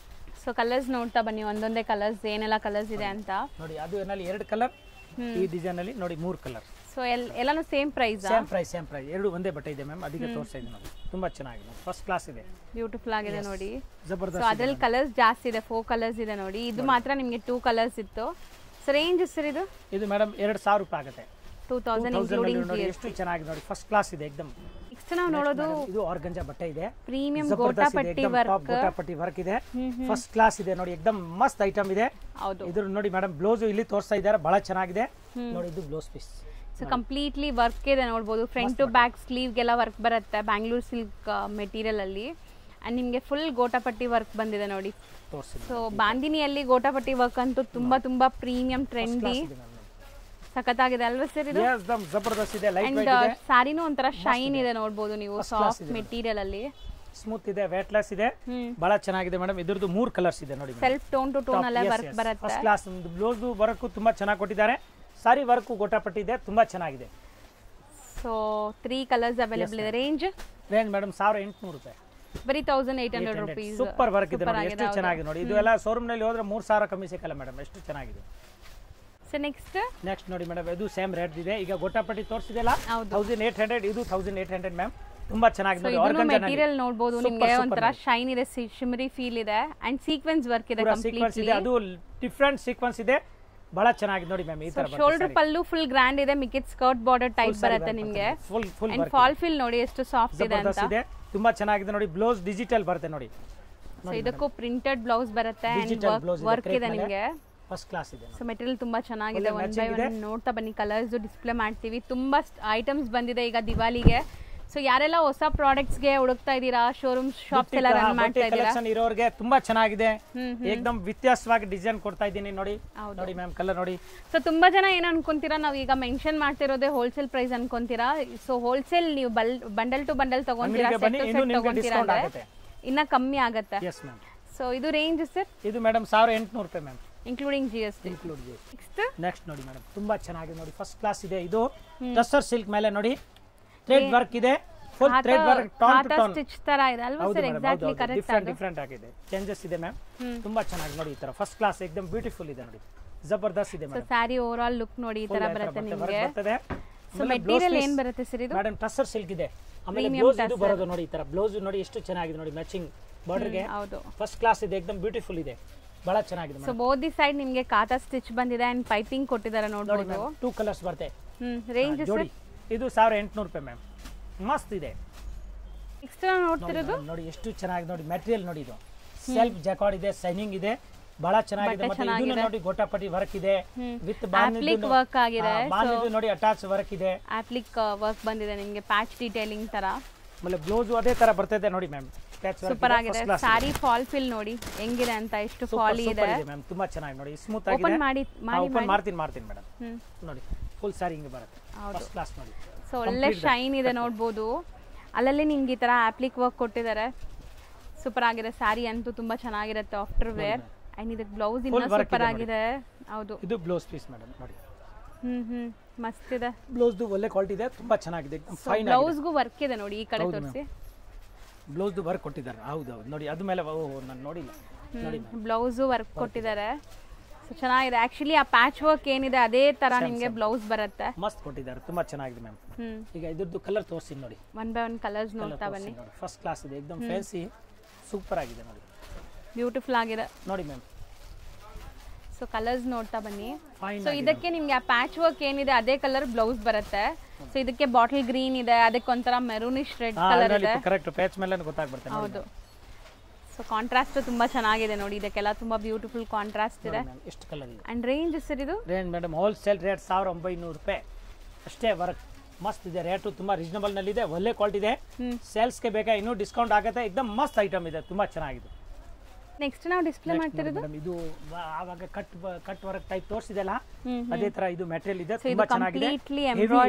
ಸೊ ಕಲರ್ಸ್ ನೋಡ್ತಾ ಬನ್ನಿ ಒಂದೊಂದೇ ಕಲರ್ಸ್ ಏನೆಲ್ಲ ಕಲರ್ಸ್ ಇದೆ ಅಂತ ನೋಡಿ ಅದು ಏನಲ್ಲಿ 2 ಕಲರ್ ಈ ಡಿಸೈನ್ ಅಲ್ಲಿ ನೋಡಿ 3 ಕಲರ್ ಸೊ ಎಲ್ಲಾನು ಸೇಮ್ ಪ್ರೈಸ್ ಸೇಮ್ ಪ್ರೈಸ್ ಎರಡು ಒಂದೇ ಬಟ್ಟೆ ಇದೆ ಮ್ಯಾಮ್ ಅದಕ್ಕೆ ತೋರಿಸ್ತಾ ಇದ್ದೀನಿ ನೋಡಿ ತುಂಬಾ ಚೆನ್ನಾಗಿದೆ ಫಸ್ಟ್ ಕ್ಲಾಸ್ ಇದೆ ಬ್ಯೂಟಿಫುಲ್ ಆಗಿದೆ ನೋಡಿ ಜಬರ್ದಸ್ತ್ ಸೊ ಅದರಲ್ಲಿ ಕಲರ್ಸ್ ಜಾಸ್ತಿ ಇದೆ 4 ಕಲರ್ಸ್ ಇದೆ ನೋಡಿ ಇದು ಮಾತ್ರ ನಿಮಗೆ 2 ಕಲರ್ಸ್ ಇತ್ತು ಸೊ ರೇಂಜ್ ಸರ್ ಇದು ಮೇಡಮ್ 2000 ರೂಪಾಯಿ ಆಗುತ್ತೆ 2000 ಇನ್ಕ್ಲೂಡಿಂಗ್ ನೋಡಿ ಎಷ್ಟು ಚೆನ್ನಾಗಿದೆ ನೋಡಿ ಫಸ್ಟ್ ಕ್ಲಾಸ್ ಇದೆ एकदम ನೆಕ್ಸ್ಟ್ ನಾವು ನೋಡೋದು ಇದು ಆರ್ಗಂಜಾ ಬಟ್ಟೆ ಇದೆ premium gota patti work gota patti work ಇದೆ ಫಸ್ಟ್ ಕ್ಲಾಸ್ ಇದೆ ನೋಡಿ एकदम ಮಸ್ತ್ ಐಟಮ್ ಇದೆ ಹೌದು ಇದ್ರ ನೋಡಿ ಮೇಡಮ್ ಬ್ಲೌಸ್ ಇಲ್ಲಿ ತೋರಿಸ್ತಾ ಇದ್ದಾರೆ ಬಹಳ ಚೆನ್ನಾಗಿದೆ ನೋಡಿ ಇದು blouse piece so completely work ಇದೆ ನೋಡಬಹುದು ಫ್ರಂಟ್ ಟು ಬ್ಯಾಕ್ ಸ್ಲೀವ್ ಗೆಲ್ಲ ವರ್ಕ್ ಬರುತ್ತೆ ಬ್ಯಾಂಗ್ಳೂರ್ ಸಿಲ್ಕ್ ಮೆಟೀರಿಯಲ್ ಅಲ್ಲಿ ಅಂಡ್ ನಿಮಗೆ ಫುಲ್ ಗೋಟಾಪಟ್ಟಿ ವರ್ಕ್ ಬಂದಿದೆ ನೋಡಿ ಸೊ ಬಾಂದಿನಿಯಲ್ಲಿ ಗೋಟಾಪಟ್ಟಿ ವರ್ಕ್ ಅಂತೂ ತುಂಬಾ ಪ್ರೀಮಿಯಂ ಟ್ರೆಂಡಿ ಸಖತ್ತಾಗಿದೆ ಅಲ್ವಾ ಸರ್ ಇದು ಜಬರ್ದಸ್ತ್ ಇದೆ ಲೈಟ್ ಅಂಡ್ ಸಾರಿನೂ ಒಂಥರ ಶೈನ್ ಇದೆ ನೋಡಬಹುದು ನೀವು ಸಾಫ್ಟ್ ಮೆಟೀರಿಯಲ್ ಅಲ್ಲಿ ಸ್ಮೂತ್ ಇದೆ ವೇಟ್ಲೆಸ್ ಇದೆ ಬಹಳ ಚೆನ್ನಾಗಿದೆ ಮೇಡಮ್ ಇದ್ರದ್ದು 3 ಕಲರ್ಸ್ ಇದೆ ನೋಡಿ ಸೆಲ್ಫ್ ಟೋನ್ ಟು ಟೋನ್ ಅಲ್ಲೇ ವರ್ಕ್ ಬರುತ್ತೆ ಫಸ್ಟ್ ಕ್ಲಾಸ್ ಬ್ಲೌಸ್ ವರ್ಕ್ ತುಂಬಾ ಚೆನ್ನಾಗಿ ಕೊಟ್ಟಿದ್ದಾರೆ ಸಾರಿ ವರ್ಕ್ ಗೋಟಾಪಟ್ಟಿ ಇದೆ ತುಂಬಾ ಚೆನ್ನಾಗಿದೆ ಸೊ 3 ಕಲರ್ಸ್ ಅವೈಲೇಬಲ್ ಇದೆ ರೇಂಜ್ ಮೇಡಮ್ 1800 ರೂಪಾಯಿ ಬರೀ 1800 rupees ಸೂಪರ್ ವರ್ಕ್ ಇದೆ ನೋಡಿ ಎಷ್ಟು ಚೆನ್ನಾಗಿದೆ ನೋಡಿ ಇದು ಎಲ್ಲ ಶೋರೂಮ್ ನಲ್ಲಿ ಹೋದ್ರೆ 3000 ಕಮ್ಮಿ ಸಿಕ್ಕಲ್ಲ ಮೇಡಮ್ ಎಷ್ಟು ಚೆನ್ನಾಗಿದೆ ಸೊ ನೆಕ್ಸ್ಟ್ ನೋಡಿ ಮೇಡಮ್ ಇದು ಸೇಮ್ ರೇಟ್ ಇದೆ ಈಗ ಗೋಟಾಪಟ್ಟಿ ತೋರಿಸಿದೆಲ್ಲ 1800 ಇದು 1800 ಮ್ಯಾಮ್ ತುಂಬಾ ಚೆನ್ನಾಗಿದೆ ನೋಡಿ ಆರ್ಗಂಜಾ ಮೆಟೀರಿಯಲ್ ನೋಡಬಹುದು ನಿಮಗೆ ಒಂತರ ಶೈನ್ ಇದೆ ಶಿಮರಿ ಫೀಲ್ ಇದೆ ಅಂಡ್ ಸೀಕ್ವೆನ್ಸ್ ವರ್ಕ್ ಇದೆ ಕಂಪ್ಲೀಟ್ಲಿ ಅದು ಡಿಫರೆಂಟ್ ಸೀಕ್ವೆನ್ಸ್ ಇದೆ ಬಹಳ ಚೆನ್ನಾಗಿದೆ ನೋಡಿ ಮ್ಯಾಮ್ ಈ ತರ ಶೋಲ್ಡರ್ ಪಲ್ಲು ಫುಲ್ ಗ್ರ್ಯಾಂಡ್ ಇದೆ ಮಿಕ್ಕಿಡ್ ಸ್ಕರ್ಟ್ ಬಾರ್ಡರ್ ಟೈಪ್ ಬರುತ್ತೆ ನಿಮಗೆ ಅಂಡ್ ಫಾಲ್ ಫಿಲ್ ನೋಡಿ ಎಷ್ಟು ಸಾಫ್ಟ್ ಇದೆ ಅಂತ ತುಂಬಾ ಚೆನ್ನಾಗಿದೆ ನೋಡಿ ಬ್ಲೌಸ್ ಡಿಜಿಟಲ್ ಬರುತ್ತೆ ನೋಡಿ ಸೊ ಇದಕ್ಕೂ ಪ್ರಿಂಟೆಡ್ ಬ್ಲೌಸ್ ಬರುತ್ತೆ ಅಂಡ್ ವರ್ಕ್ ಇದೆ ನಿಮಗೆ ಫಸ್ಟ್ ಕ್ಲಾಸ್ ಇದೆ ಸೊ ಮೆಟೀರಿಯಲ್ ತುಂಬಾ ಚೆನ್ನಾಗಿದೆ ಒನ್ ಬೈ ಒನ್ ನೋಡ್ತಾ ಬನ್ನಿ ಕಲರ್ಸ್ ಡಿಸ್ಪ್ಲೇ ಮಾಡ್ತೀವಿ ತುಂಬಾ ಐಟಮ್ಸ್ ಬಂದಿದೆ ಈಗ ದಿವಾಲಿಗೆ ಸೊ ಯಾರೆಲ್ಲ ಹೊಸ ಪ್ರಾಡಕ್ಟ್ಸ್ ಗೆ ಹುಡುಕ್ತಾ ಇದೀರಾ ಶೋರೂಮ್ ಶಾಪ್ಸ್ ಎಲ್ಲ ರನ್ ಮಾಡ್ತಾ ಇದೀರಾ ಕಲೆಕ್ಷನ್ ಇರೋರಿಗೆ ತುಂಬಾ ಚೆನ್ನಾಗಿದೆ एकदम ವ್ಯತ್ಯಾಸವಾಗಿ ಡಿಸೈನ್ ಕೊಡ್ತಾ ಇದ್ದೀನಿ ನೋಡಿ ನೋಡಿ ಮ್ಯಾಮ್ ಕಲರ್ ನೋಡಿ ಸೊ ತುಂಬಾ ಜನ ಏನ್ ಅನ್ಕೊಂತೀರಾ ನಾವು ಈಗ ಮೆನ್ಷನ್ ಮಾಡ್ತಿರೋದೇ ಹೋಲ್ಸೇಲ್ ಪ್ರೈಸ್ ಅನ್ಕೊಂತೀರಾ ಸೊ ಹೋಲ್ಸೇಲ್ ನೀವು ಬಂಡಲ್ ಟು ಬಂಡಲ್ ತಗೊಂತೀರಾ ಸೆಟ್ ಟು ಸೆಟ್ ತಗೊಂತೀರಾ ಇನ್ನ ಕಮ್ಮಿ ಆಗುತ್ತೆ ಎಸ್ ಮ್ಯಾಮ್ ಸೊ ಇದು ರೇಂಜ್ ಸರ್ ಇದು ಮೇಡಮ್ 1800 ರೂಪಾಯಿ ma'am including GST. Include G. Next next ನೋಡಿ ಮೇಡಮ್ ತುಂಬಾ ಚೆನ್ನಾಗಿದೆ ನೋಡಿ, ಫಸ್ಟ್ ಕ್ಲಾಸ್ ಇದೆ ಇದು. ಟಸ್ಸರ್ ಸಿಲ್ಕ್ ಮೇಲೆ ನೋಡಿ ಥ್ರೆಡ್ ವರ್ಕ್ ಇದೆ, full thread work tone to tone stitch ತರ ಇದೆ ಅಲ್ವಾ ಸರ್? Exactly correct. ಡಿಫರೆಂಟ್ ಆಗಿದೆ, ಚೇಂಜಸ್ ಇದೆ ಮ್ಯಾಮ್. ತುಂಬಾ ಚೆನ್ನಾಗಿ ನೋಡಿ, ಈ ತರ ಫಸ್ಟ್ ಕ್ಲಾಸ್ ಎಕ್ದಮ್ ಬ್ಯೂಟಿಫುಲ್ ಇದೆ ನೋಡಿ, ಜಬರ್ದಸ್ತ್ ಇದೆ so madam. Sari over all look ನೋಡಿ ಈ ತರ ಬರುತ್ತೆ ನಿಮಗೆ. ಬರ್ತದೆ. ಸೊ ಮೆಟೀರಿಯಲ್ ಏನ್ ಬರುತ್ತೆ ಸರ್ ಇದು? ಮೇಡಮ್ ಟಸ್ಸರ್ ಸಿಲ್ಕ್ ಇದೆ, ಆಮೇಲೆ ಬ್ಲೌಸ್ ಇದು ಬರೋದು ನೋಡಿ, ಈ ತರ ಬ್ಲೌಸ್ ನೋಡಿ ಎಷ್ಟು ಚೆನ್ನಾಗಿದೆ ನೋಡಿ, ಮ್ಯಾಚಿಂಗ್ ಬಾರ್ಡರ್ ಗೆ. ಹೌದು, ಫಸ್ಟ್ ಕ್ಲಾಸ್ ಇದೆ, ಎಕ್ದಮ್ ಬ್ಯೂಟಿಫುಲ್ ಇದೆ, ಬಹಳ ಚೆನ್ನಾಗಿದೆ so madam. Both the side ನಿಮಗೆ ಕಾತಾ ಸ್ಟಿಚ್ ಬಂದಿದೆ ಅಂಡ್ ಪೈಪಿಂಗ್ ಕೊಟ್ಟಿದ್ದಾರೆ ನೋಡಿ ನೋಡಬಹುದು. 2 ಕಲರ್ಸ್ ಬರುತ್ತೆ. ರೇಂಜ್ ಜೋಡಿ ಇದು 1800 ರೂಪಾಯಿ ಮ್ಯಾಮ್, ಮಸ್ತ್ ಇದೆ. ನೆಕ್ಸ್ಟ್ ನೋಡ್ತಿರೋದು ನೋಡಿ ಎಷ್ಟು ಚೆನ್ನಾಗಿದೆ ನೋಡಿ, ಮೆಟೀರಿಯಲ್ ನೋಡಿ, ಇದು ಸೆಲ್ಫ್ ಜಾಕಾರ್ಡ್ ಇದೆ, ಸೈನಿಂಗ್ ಇದೆ, ಬಹಳ ಚೆನ್ನಾಗಿದೆ. ಮತ್ತೆ ಇದನ್ನ ನೋಡಿ ಗೋಟಾಪಟಿ ವರ್ಕ್ ಇದೆ ವಿತ್ ಅಪ್ಲಿಕ್ ವರ್ಕ್ ಆಗಿದೆ. ಬಾಂದಿದ್ದು ನೋಡಿ ಅಟ್ಯಾಚ್ ವರ್ಕ್ ಇದೆ, ಅಪ್ಲಿಕ್ ವರ್ಕ್ ಬಂದಿದೆ ನಿಮಗೆ, ಪ್ಯಾಚ್ ಡೀಟೇಲಿಂಗ್ ತರ. ಆಮೇಲೆ ಬ್ಲೌಸ್ ಅದೇ ತರ ಬರ್ತದೆ ನೋಡಿ ಮ್ಯಾಮ್, ಪ್ಯಾಚ್ ವರ್ಕ್ ಸೂಪರ್ ಆಗಿದೆ. ಸಾರಿ ಫಾಲ್ ಫಿಲ್ ನೋಡಿ ಹೆಂಗಿದೆ ಅಂತ, ಎಷ್ಟು ಫಾಲಿ ಇದೆ ಮ್ಯಾಮ್, ತುಂಬಾ ಚೆನ್ನಾಗಿ ನೋಡಿ, ಸ್ಮೂತ್ ಓಪನ್ ಆಗಿದೆ. ಮಾಡಿ ಓಪನ್ ಮಾಡ್ತೀನಿ ಮೇಡಮ್. ನೋಡಿ ಫುಲ್ ಸಾರಿ ಹಿಂಗೆ ಬರುತ್ತೆ, ಫಸ್ಟ್ ಕ್ಲಾಸ್ ನೋಡಿ. ಸೊ ಒಳ್ಳೆ ಶೈನ್ ಇದೆ ನೋಡ್ಬೋದು. ಅಲ್ಲಲ್ಲಿ ನಿಮ್ಗೆ ಈ ತರ ಅಪ್ಲಿಕ್ ವರ್ಕ್ ಕೊಟ್ಟಿದ್ದಾರೆ, ಸೂಪರ್ ಆಗಿದೆ. ಸ್ಯಾರಿ ಅಂತೂ ತುಂಬಾ ಚೆನ್ನಾಗಿರುತ್ತೆ ಆಫ್ಟರ್ ವೇರ್. ಅಂಡ್ ಇದಕ್ಕೆ ಬ್ಲೌಸ್ ಇನ್ನೂ ಸೂಪರ್ ಆಗಿದೆ. ಹೌದು, ಇದು ಬ್ಲೌಸ್ ಪೀಸ್ ಮೇಡಮ್ ನೋಡಿ. ಮಸ್ತ್ ಇದೆ. ಬ್ಲೌಸ್ ಒಳ್ಳೆ ಕ್ವಾಲಿಟಿ ಇದೆ, ತುಂಬಾ ಚೆನ್ನಾಗಿದೆ, ಫೈನ್ ಆಗಿದೆ. ಬ್ಲೌಸ್ ಗೂ ವರ್ಕ್ ಇದೆ ನೋಡಿ, ಈ ಕಡೆ ತೋರಿಸಿ. ಬ್ಲೌಸ್ ವರ್ಕ್ ಕೊಟ್ಟಿದ್ದಾರೆ, ಹೌದು ನೋಡಿ, ಅದು ಮೇಲೆ ನಾನು ನೋಡಿಲ್ಲ ನೋಡಿ. ಬ್ಲೌಸ್ ವರ್ಕ್ ಕೊಟ್ಟಿದ್ದಾರೆ, ಸೊ ಚೆನ್ನಾಗಿದೆ. ಆಕ್ಚುಲಿ ಆ ಪ್ಯಾಚ್ ವರ್ಕ್ ಏನಿದೆ ಅದೇ ತರ ನಿಮಗೆ ಬ್ಲೌಸ್ ಬರುತ್ತೆ. ಮಸ್ತ್ ಕೊಟ್ಟಿದ್ದಾರೆ, ತುಂಬಾ ಚೆನ್ನಾಗಿದೆ ಮ್ಯಾಮ್. ಈಗ ಇದ್ರದ್ದು ಕಲರ್ ತೋರಿಸಿ ನೋಡಿ, 1 by 1 ಕಲರ್ಸ್ ನೋಡ್ತಾ ಬನ್ನಿ. ಫಸ್ಟ್ ಕ್ಲಾಸ್ ಇದೆ, ಎಕ್ದಮ್ ಫ್ಯಾನ್ಸಿ, ಸೂಪರ್ ಆಗಿದೆ ನೋಡಿ, ಬ್ಯೂಟಿಫುಲ್ ಆಗಿದೆ ನೋಡಿ ಮ್ಯಾಮ್. ಸೊ ಕಲರ್ಸ್ ನೋಡ್ತಾ ಬನ್ನಿ. ಸೊ ಇದಕ್ಕೆ ನಿಮ್ಗೆ ಆ ಪ್ಯಾಚ್ ವರ್ಕ್ ಏನಿದೆ ಅದೇ ಕಲರ್ ಬ್ಲೌಸ್ ಬರುತ್ತೆ. ಸೊ ಇದಕ್ಕೆ ಬಾಟಲ್ ಗ್ರೀನ್ ಇದೆ, ಅದಕ್ಕೆ ಒಂಥರ ಮೆರೂನಿಶ್ ರೆಡ್ ಕಲರ್ ಇದೆ. ಕರೆಕ್ಟ್, ಪ್ಯಾಚ್ ಮೇಲೆ ಗೊತ್ತಾಗ್ಬಿಡುತ್ತೆ. ಹೌದು, ಸೊ ಕಾಂಟ್ರಾಸ್ಟ್ ತುಂಬಾ ಚೆನ್ನಾಗಿದೆ ನೋಡಿ, ಇದಕ್ಕೆಲ್ಲ ತುಂಬಾ ಬ್ಯೂಟಿಫುಲ್ ಕಾಂಟ್ರಾಸ್ಟ್ ಇದೆ. ಎಷ್ಟು ಕಲರ್ ಇದೆ. ಅಂಡ್ ರೇಂಜ್ ಸರ್ ಇದು? ರೇಂಜ್ ಮೇಡಮ್ ಹೋಲ್ಸೇಲ್ ರೇಟ್ 1900 ರೂಪಾಯಿ ಅಷ್ಟೇ. ವರ್ಕ್ ಮಸ್ತ್ ಇದೆ, ರೇಟು ತುಂಬಾ ರೀಸನಬಲ್ ನಲ್ಲಿ ಇದೆ, ಒಳ್ಳೆ ಕ್ವಾಲಿಟಿ ಇದೆ. ಸೇಲ್ಸ್ಗೆ ಬೇಕಾ ಇನ್ನೂ ಡಿಸ್ಕೌಂಟ್ ಆಗುತ್ತೆ, ಎಕ್ದಮ್ ಮಸ್ತ್ ಐಟಮ್ ಇದೆ, ತುಂಬಾ ಚೆನ್ನಾಗಿದೆ. ನೆಕ್ಸ್ಟ್ ನಾವು ಡಿಸ್ಪ್ಲೇ ಮಾಡ್ತಿರೋದು ಇದು ಆವಾಗ ಕಟ್ ವರ್ಕ್ ಟೈಪ್ ತೋರಿಸಿದೆಲ್ಲ ಅದೇ ತರ ಇದು ಮೆಟೀರಿಯಲ್ ಇದೆ, ತುಂಬಾ ಚೆನ್ನಾಗಿದೆ.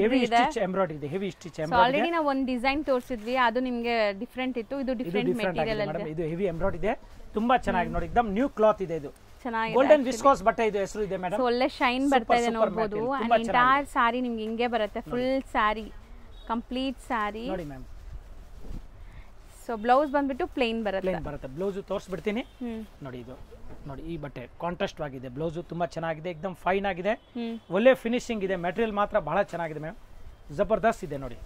ಹೆವಿ ಸ್ಟಿಚ್ ಎಂಬ್ರಾಯ್ಡರಿ ಇದೆ, ಹೆವಿ ಸ್ಟಿಚ್ ಎಂಬ್ರಾಯ್ಡರಿ. ಆಲ್ರೆಡಿ ನಾವು ಒಂದು ಡಿಸೈನ್ ತೋರಿಸಿದ್ವಿ, ಅದು ನಿಮಗೆ ಡಿಫರೆಂಟ್ ಇತ್ತು, ಇದು ಡಿಫರೆಂಟ್ ಮೆಟೀರಿಯಲ್ ಮೇಡಮ್. ಇದು ಹೆವಿ ಎಂಬ್ರಾಯ್ಡರಿ ಇದೆ, ತುಂಬಾ ಚೆನ್ನಾಗಿ ನೋಡಿ, ಎಕ್ದಮ್ ನ್ಯೂ ಕ್ಲಾತ್ ಇದೆ, ಇದು ಚೆನ್ನಾಗಿದೆ. ಗೋಲ್ಡನ್ ವಿಸ್ಕೋಸ್ ಬಟ್ಟೆ ಇದು ಹೆಸರು ಇದೆ ಮೇಡಮ್. ಒಳ್ಳೆ ಶೈನ್ ಬರ್ತಾ ಇದೆ ನೋಡಬಹುದು. ಅಂಡ್ ಎಂಟೈರ್ ಸಾರಿ ನಿಮ್ಗೆ ಹಿಂಗೆ ಬರುತ್ತೆ, ಫುಲ್ ಸಾರಿ, ಕಂಪ್ಲೀಟ್ ಸಾರಿ ನೋಡಿ ಮ್ಯಾಮ್. ಸೊ ಬ್ಲೌಸ್ ಬಂದ್ಬಿಟ್ಟು ಪ್ಲೇನ್ ಬರುತ್ತೆ. ಬ್ಲೌಸ್ ತೋರಿಸ್ಬಿಡ್ತೀನಿ ನೋಡಿ, ಇದು ನೋಡಿ ಈ ಬಟ್ಟೆ ಕಾಂಟ್ರಾಸ್ಟ್ ಆಗಿದೆ, ಬ್ಲೌಸ್ ತುಂಬಾ ಚೆನ್ನಾಗಿದೆ, ಎಕ್ದಮ್ ಫೈನ್ ಆಗಿದೆ, ಒಳ್ಳೆ ಫಿನಿಶಿಂಗ್ ಇದೆ, ಮೆಟೀರಿಯಲ್ ಮಾತ್ರ ಬಹಳ ಚೆನ್ನಾಗಿದೆ ಮ್ಯಾಮ್, ಜಬರ್ದಸ್ತ್ ಇದೆ ನೋಡಿ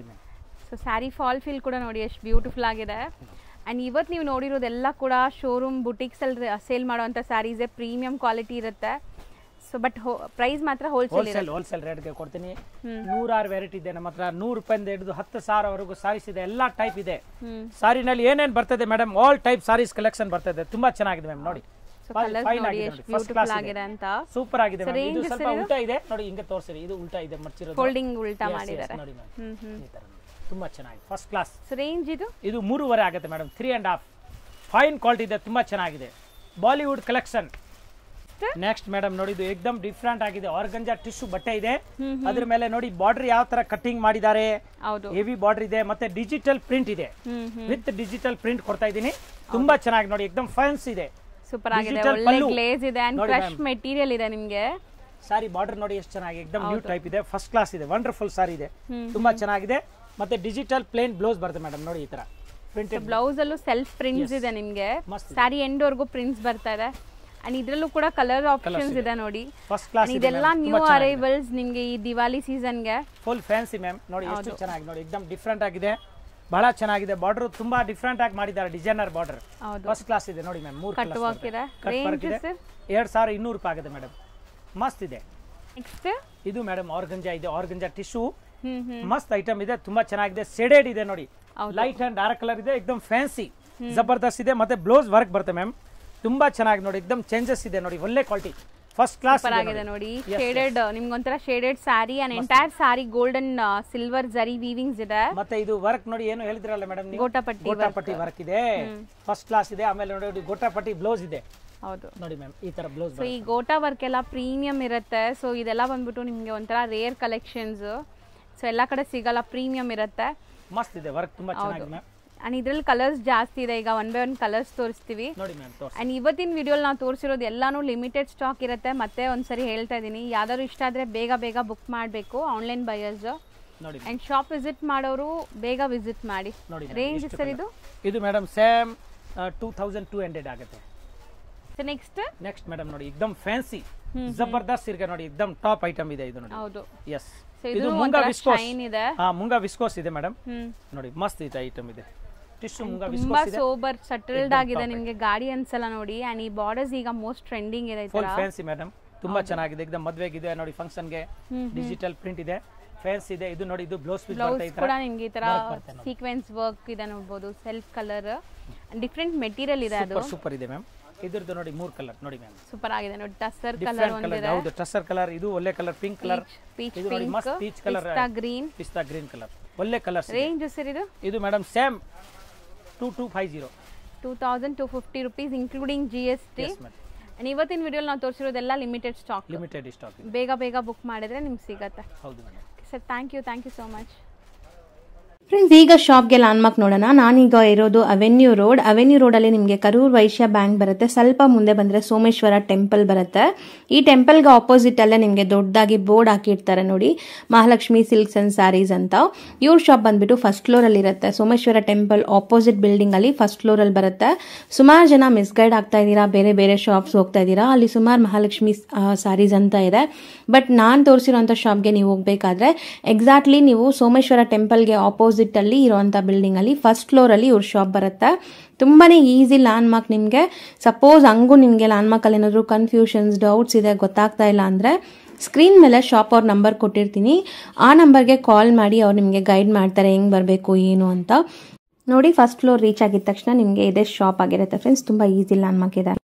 ma'am. So sari fall fill ಕೂಡ ನೋಡಿ ಎಷ್ಟು ಬ್ಯೂಟಿಫುಲ್ ಆಗಿದೆ. ಅಂಡ್ ಇವತ್ತು ನೀವು ನೋಡಿರೋದೆಲ್ಲ ಕೂಡ ಶೋರೂಮ್ ಬುಟಿಕ್ಸ್ ಅಲ್ಲಿ ಸೇಲ್ ಮಾಡುವಂತ ಸ್ಯಾರೀಸ್, ಪ್ರೀಮಿಯಂ ಕ್ವಾಲಿಟಿ ಇರುತ್ತೆ. ಸೊ ಬಟ್ ಪ್ರೈಸ್ ಮಾತ್ರ ಹೋಲ್ಸೇಲ್ ರೇಟ್ಗೆ ಕೊಡ್ತೀನಿ. 106 ವೆರೈಟಿ ಇದೆ ನಮ್ಮ ಹತ್ರ, 100 ರೂಪಾಯಿಂದ ಹಿಡಿದು 10,000 ವರೆಗೂ ಸಾರೀಸ್ ಇದೆ, ಎಲ್ಲಾ ಟೈಪ್ ಇದೆ. ಸಾರಿನಲ್ಲಿ ಏನೇನ್ ಬರ್ತದೆ madam, all type sarees collection ಬರ್ತದೆ, ತುಂಬಾ ಚೆನ್ನಾಗಿದೆ ಮ್ಯಾಮ್ ನೋಡಿ. ಸೂಪರ್ ಆಗಿದೆ. ಇದು ಸ್ವಲ್ಪ ಉಲ್ಟಾ ಇದೆ ನೋಡಿ, ಹಿಂಗೆ ತೋರಿಸಿರಿ, ಇದು ಉಲ್ಟಾ ಇದೆ, ಮರ್ಚಿರೋದು ಫೋಲ್ಡಿಂಗ್ ಉಲ್ಟಾ ಮಾಡಿದ್ದಾರೆ ನೋಡಿ ಮ್ಯಾಮ್, ಈ ತರ ತುಂಬಾ ಚೆನ್ನಾಗಿದೆ, ಫಸ್ಟ್ ಕ್ಲಾಸ್. ರೇಂಜ್ ಇದು 3.5 ಆಗುತ್ತೆ ಮೇಡಮ್, 3.5 ಫೈನ್ ಕ್ವಾಲಿಟಿ ಇದೆ, ತುಂಬಾ ಚೆನ್ನಾಗಿದೆ, ಬಾಲಿವುಡ್ ಕಲೆಕ್ಷನ್. ನೆಕ್ಸ್ಟ್ ಮೇಡಮ್ ನೋಡಿ, ಇದು ಎಕ್ದಮ್ ಡಿಫರೆಂಟ್ ಆಗಿದೆ, ಆರ್ಗಂಜಾ ಟಿಶ್ಯೂ ಬಟ್ಟೆ ಇದೆ, ಅದ್ರ ಮೇಲೆ ನೋಡಿ ಬಾರ್ಡರ್ ಯಾವ ತರ ಕಟ್ಟಿಂಗ್ ಮಾಡಿದ್ದಾರೆ, ಹೆವಿ ಬಾರ್ಡರ್ ಇದೆ, ಮತ್ತೆ ಡಿಜಿಟಲ್ ಪ್ರಿಂಟ್ ಇದೆ, ವಿತ್ ಡಿಜಿಟಲ್ ಪ್ರಿಂಟ್ ಕೊಡ್ತಾ ಇದೀನಿ, ತುಂಬಾ ಚೆನ್ನಾಗಿ ನೋಡಿ, ಎಕ್ದಮ್ ಫ್ಯಾನ್ಸಿ ಇದೆ, ಸೂಪರ್ ಆಗಿದೆ, ಒಳ್ಳೆ ಗ್ಲೇಸ್ ಇದೆ ಅಂಡ್ ಕ್ರಶ್ ಮೆಟೀರಿಯಲ್ ಇದೆ ನಿಮಗೆ. ಸಾರಿ ಬಾರ್ಡರ್ ನೋಡಿ ಎಷ್ಟು ಚೆನ್ನಾಗಿ, ಎಕ್ದಮ್ ನ್ಯೂ ಟೈಪ್ ಇದೆ, ಫಸ್ಟ್ ಕ್ಲಾಸ್ ಇದೆ, ವಂಡರ್ಫುಲ್ ಸಾರಿ ಇದೆ, ತುಂಬಾ ಚೆನ್ನಾಗಿದೆ. ಮತ್ತೆ ಡಿಜಿಟಲ್ ಪ್ಲೇನ್ ಬ್ಲೌಸ್ ಬರುತ್ತೆ ಮೇಡಮ್ ನೋಡಿ, ಈ ತರ ಪ್ರಿಂಟೆಡ್ ಬ್ಲೌಸ್ ಅಲ್ಲೂ ಸೆಲ್ಫ್ ಪ್ರಿಂಟ್ಸ್ ಇದೆ ನಿಮಗೆ, ಸಾರಿ ಎಂಡ್ ವರ್ಗೂ ಪ್ರಿಂಟ್ಸ್ ಬರ್ತಾ ಇದೆ. ಅಂಡ್ ಇದ್ರಲ್ಲೂ ಕೂಡ ಕಲರ್ ಆಪ್ಷನ್ಸ್ ಇದೆ ನೋಡಿ, ಫಸ್ಟ್ ಕ್ಲಾಸ್. ಇದೆಲ್ಲ ನ್ಯೂ ಅರೈವಲ್ಸ್ ನಿಮಗೆ ಈ ದಿವಾಲಿ ಸೀಸನ್ ಗೆ, ಫುಲ್ ಫ್ಯಾನ್ಸಿ ಮ್ಯಾಮ್ ನೋಡಿ, ಎಷ್ಟು ಚೆನ್ನಾಗಿ ನೋಡಿ, ಎಕ್ದಮ್ ಡಿಫರೆಂಟ್ ಆಗಿದೆ, ಬಹಳ ಚೆನ್ನಾಗಿದೆ, ಬಾರ್ಡರ್ ತುಂಬಾ ಡಿಫರೆಂಟ್ ಆಗಿ ಮಾಡಿದ್ದಾರೆ, ಡಿಸೈನರ್ ಬಾರ್ಡರ್, ಫಸ್ಟ್ ಕ್ಲಾಸ್ ಇದೆ ನೋಡಿ ಮ್ಯಾಮ್. 3 ಕಟ್ ವರ್ಕ್ ಇದೆ, ರೇಂಜ್ ಸರ್ 2200 ರೂಪಾಯಿ ಆಗುತ್ತೆ ಮೇಡಮ್, ಮಸ್ತ್ ಇದೆ. ನೆಕ್ಸ್ಟ್ ಇದು ಮೇಡಮ್ ಆರ್ಗಂಜಾ ಇದೆ, ಆರ್ಗಂಜಾ ಟಿಶ್ಯೂ, ಮಸ್ತ್ ಐಟಮ್ ಇದೆ, ತುಂಬಾ ಚೆನ್ನಾಗಿದೆ, ಶೇಡೆಡ್ ಇದೆ ನೋಡಿ, ಲೈಟ್ ಅಂಡ್ ಡಾರ್ಕ್ ಕಲರ್ ಇದೆ, ಎಕ್ದಮ್ ಫ್ಯಾನ್ಸಿ ಜಬರ್ದಸ್ತ್ ಇದೆ. ಮತ್ತೆ ಬ್ಲೌಸ್ ವರ್ಕ್ ಬರುತ್ತೆ ಮ್ಯಾಮ್, ತುಂಬಾ ಚೆನ್ನಾಗಿ ನೋಡಿ, ಎಕ್ದಮ್ ಚೇಂಜಸ್ ಇದೆ ನೋಡಿ, ಒಳ್ಳೆ ಕ್ವಾಲಿಟಿ, ಫಸ್ಟ್ ಕ್ಲಾಸ್ ಆಗಿದೆ ನೋಡಿ. ಶೇಡೆಡ್ ನಿಮ್ಗೊಂಥರ shaded sari and entire sari golden silver zari weavings ಇದೆ. ಮತ್ತೆ ಇದು ವರ್ಕ್ ನೋಡಿ, ಏನು ಹೇಳಿದ್ರಲ್ಲ ಮೇಡಮ್, ಗೋಟಾಪಟ್ಟಿ ವರ್ಕ್ ಇದೆ, ಫಸ್ಟ್ ಕ್ಲಾಸ್ ಇದೆ. ಆಮೇಲೆ ನೋಡಿ ಗೋಟಾಪಟ್ಟಿ ಬ್ಲೌಸ್ ಇದೆ, ಹೌದು ನೋಡಿ ಮ್ಯಾಮ್, ಈ ತರ ಬ್ಲೌಸ್. ಸೊ ಈ ಗೋಟಾ ವರ್ಕ್ ಎಲ್ಲ ಪ್ರೀಮಿಯಂ ಇರುತ್ತೆ. ಸೊ ಇದೆಲ್ಲ ಬಂದ್ಬಿಟ್ಟು ನಿಮ್ಗೆ ಒಂಥರ ರೇರ್ ಕಲೆಕ್ಷನ್ಸ್, ಸೊ ಎಲ್ಲ ಕಡೆ ಸಿಗಲ್ಲ, ಪ್ರೀಮಿಯಂ ಇರುತ್ತೆ, ಮಸ್ತ್ ಇದೆ ವರ್ಕ್, ತುಂಬಾ ಚೆನ್ನಾಗಿದೆ ಮ್ಯಾಮ್. ಅಂಡ್ ಇದ್ರಲ್ಲಿ ಕಲರ್ಸ್ ಜಾಸ್ತಿ ಇದೆ. ಈಗ 1 by 1 ಕಲರ್ಸ್ ತೋರಿಸ್ತೀವಿ. ನೋಡಿ ಮ್ಯಾಮ್ ತೋರಿಸಿ. ಅಂಡ್ ಇವತ್ತಿನ ವಿಡಿಯೋಲಿ ನಾವು ತೋರಿಸಿರೋದು ಎಲ್ಲಾನು ಲಿಮಿಟೆಡ್ ಸ್ಟಾಕ್ ಇರುತ್ತೆ. ಮತ್ತೆ ಒಂದ್ಸರಿ ಹೇಳ್ತಾ ಇದ್ದೀನಿ, ಯಾವ್ದಾದ್ರು ಇಷ್ಟ ಆದ್ರೆ ಬೇಗ ಬೇಗ ಬುಕ್ ಮಾಡಬೇಕು ಆನ್ಲೈನ್ ಬಯರ್ಸ್. ನೋಡಿ ಅಂಡ್ ಶಾಪ್ ವಿಸಿಟ್ ಮಾಡೋರು ಬೇಗ ವಿಸಿಟ್ ಮಾಡಿ. ರೇಂಜ್ ಸರ್ ಇದು ಮೇಡಮ್ ಸೇಮ್ 2200 ಆಗುತ್ತೆ. ಸೊ ನೆಕ್ಸ್ಟ್ ಮೇಡಮ್ ನೋಡಿ एकदम ಫ್ಯಾನ್ಸಿ ಜಬರ್ದಸ್ತ್ ಇರ್ಗೆ ನೋಡಿ एकदम ಟಾಪ್ ಐಟಮ್ ಇದೆ ಇದು ನೋಡಿ. ಹೌದು ಎಸ್ ಇದು ಮುಂಗಾ ವಿಸ್ಕೋಸ್ ಶೈನ್ ಇದೆ. ಮುಂಗಾ ವಿಸ್ಕೋಸ್ ಇದೆ ಮೇಡಮ್. ನೋಡಿ ಮಸ್ತ್ ಇದೆ ಐಟಮ್ ಇದೆ. ಟಿಶ್ಯೂ ಮುಂಗಾ ವಿಸ್ಕೋಸ್ ತುಂಬಾ ಸೋಬರ್ ಸಟಲ್ಡ್ ಆಗಿದೆ, ನಿಮಗೆ ಗಾಡಿ ಅನ್ಸಲ್ಲ ನೋಡಿ. ಅಂಡ್ ಈ ಬಾರ್ಡರ್ಸ್ ಈಗ ಮೋಸ್ಟ್ ಟ್ರೆಂಡಿಂಗ್ ಇದೆ. ಫುಲ್ ಫ್ಯಾನ್ಸಿ ಮೇಡಮ್, ತುಂಬಾ ಚೆನ್ನಾಗಿದೆ. एकदम ಮದುವೆಗೆ ಇದೆ ನೋಡಿ, ಫಂಕ್ಷನ್ ಗೆ ಡಿಜಿಟಲ್ ಪ್ರಿಂಟ್ ಇದೆ, ಫ್ಯಾನ್ಸಿ ಇದೆ. ಇದು ನೋಡಿ ಇದು ಬ್ಲೌಸ್ ಪೀಸ್ ಬರ್ತಾ ಇದೆ ಕೂಡ ನಿಮಗೆ ಈ ತರ ಸೀಕ್ವೆನ್ಸ್ ವರ್ಕ್ ಇದೆ ನೋಡಬಹುದು. ಸೆಲ್ಫ್ ಕಲರ್ ಡಿಫರೆಂಟ್ ಮೆಟೀರಿಯಲ್ ಇದೆ. ಅದು ಸೂಪರ್ ಇದೆ ಮ್ಯಾಮ್. ಇದರದ್ದು ನೋಡಿ 3 ಕಲರ್ ನೋಡಿ ಮ್ಯಾಮ್, ಸೂಪರ್ ಆಗಿದೆ ನೋಡಿ. ಟಸರ್ ಕಲರ್ ಒಂದಿದೆ. ಹೌದು ಟಸರ್ ಕಲರ್, ಇದು ಒಳ್ಳೆ ಕಲರ್ ಪಿಂಕ್ ಕಲರ್, ಇದು ನೋಡಿ ಮಸ್ತ್ ಪೀಚ್ ಕಲರ್, ಪಿಸ್ತಾ ಗ್ರೀನ್ ಕಲರ್, ಒಳ್ಳೆ ಕಲರ್ಸ್. ರೇಂಜ್ ಸರ್ ಇದು madam same 2250 rupees including GST. ಇವತ್ತಿನ ವಿಡಿಯೋಲಿ ನಾವು ತೋರಿಸಿರೋದೆಲ್ಲ ಲಿಮಿಟೆಡ್ ಸ್ಟಾಕ್. ಬೇಗ ಬೇಗ ಬುಕ್ ಮಾಡಿದ್ರೆ ನಿಮ್ಗೆ ಸಿಗತ್ತೆ. ಹೌದು madam. Sir thank you so much. Friends, ಈಗ ಶಾಪ್ಗೆ ಲ್ಯಾಂಡ್ಮಾರ್ಕ್ ನೋಡೋಣ. ನಾನೀಗ ಇರೋದು ಅವೆನ್ಯೂ ರೋಡಲ್ಲಿ ನಿಮಗೆ ಕರೂರ್ ವೈಶ್ಯ ಬ್ಯಾಂಕ್ ಬರುತ್ತೆ. ಸ್ವಲ್ಪ ಮುಂದೆ ಬಂದರೆ ಸೋಮೇಶ್ವರ ಟೆಂಪಲ್ ಬರುತ್ತೆ. ಈ ಟೆಂಪಲ್ಗೆ ಆಪೋಸಿಟ್ ಅಲ್ಲೇ ನಿಮಗೆ ದೊಡ್ಡದಾಗಿ ಬೋರ್ಡ್ ಹಾಕಿರ್ತಾರೆ ನೋಡಿ, ಮಹಾಲಕ್ಷ್ಮಿ ಸಿಲ್ಕ್ಸ್ ಅಂಡ್ ಸ್ಯಾರೀಸ್ ಅಂತ. ಇವ್ರ ಶಾಪ್ ಬಂದ್ಬಿಟ್ಟು ಫಸ್ಟ್ ಫ್ಲೋರಲ್ಲಿ ಇರುತ್ತೆ. ಸೋಮೇಶ್ವರ ಟೆಂಪಲ್ ಆಪೋಸಿಟ್ ಬಿಲ್ಡಿಂಗ್ ಅಲ್ಲಿ ಫಸ್ಟ್ ಫ್ಲೋರಲ್ಲಿ ಬರುತ್ತೆ. ಸುಮಾರು ಜನ ಮಿಸ್ಗೈಡ್ ಆಗ್ತಾ ಇದ್ದೀರಾ, ಬೇರೆ ಬೇರೆ ಶಾಪ್ಸ್ ಹೋಗ್ತಾ ಇದ್ದೀರಾ. ಅಲ್ಲಿ ಸುಮಾರು ಮಹಾಲಕ್ಷ್ಮಿ ಸ್ಯಾರೀಸ್ ಅಂತ ಇದೆ. ಬಟ್ ನಾನು ತೋರಿಸಿರೋಂಥ ಶಾಪ್ಗೆ ನೀವು ಹೋಗ್ಬೇಕಾದ್ರೆ ಎಕ್ಸಾಕ್ಟ್ಲಿ ನೀವು ಸೋಮೇಶ್ವರ ಟೆಂಪಲ್ಗೆ ಆಪೋಸಿಟ್ ಅಲ್ಲಿ ಇರುವಂತ ಬಿಲ್ಡಿಂಗ್ ಅಲ್ಲಿ ಫಸ್ಟ್ ಫ್ಲೋರ್ ಅಲ್ಲಿ ಇವ್ರ ಶಾಪ್ ಬರುತ್ತೆ. ತುಂಬಾನೇ ಈಸಿ ಲ್ಯಾಂಡ್ಮಾರ್ಕ್. ನಿಮಗೆ ಸಪೋಸ್ ಹಂಗೂ ನಿಮಗೆ ಲ್ಯಾಂಡ್ಮಾರ್ಕ್ ಅಲ್ಲಿ ಏನಾದ್ರು ಕನ್ಫ್ಯೂಷನ್ಸ್ ಡೌಟ್ಸ್ ಇದೆ, ಗೊತ್ತಾಗ್ತಾ ಇಲ್ಲ ಅಂದ್ರೆ ಸ್ಕ್ರೀನ್ ಮೇಲೆ ಶಾಪ್ ಅವ್ರ ನಂಬರ್ ಕೊಟ್ಟಿರ್ತೀನಿ, ಆ ನಂಬರ್ಗೆ ಕಾಲ್ ಮಾಡಿ ಅವ್ರು ನಿಮಗೆ ಗೈಡ್ ಮಾಡ್ತಾರೆ ಹೆಂಗ್ ಬರಬೇಕು ಏನು ಅಂತ. ನೋಡಿ ಫಸ್ಟ್ ಫ್ಲೋರ್ ರೀಚ್ ಆಗಿದ ತಕ್ಷಣ ನಿಮಗೆ ಇದೇ ಶಾಪ್ ಆಗಿರುತ್ತೆ ಫ್ರೆಂಡ್ಸ್. ತುಂಬಾ ಈಸಿ ಲ್ಯಾಂಡ್ಮಾರ್ಕ್ ಇದೆ.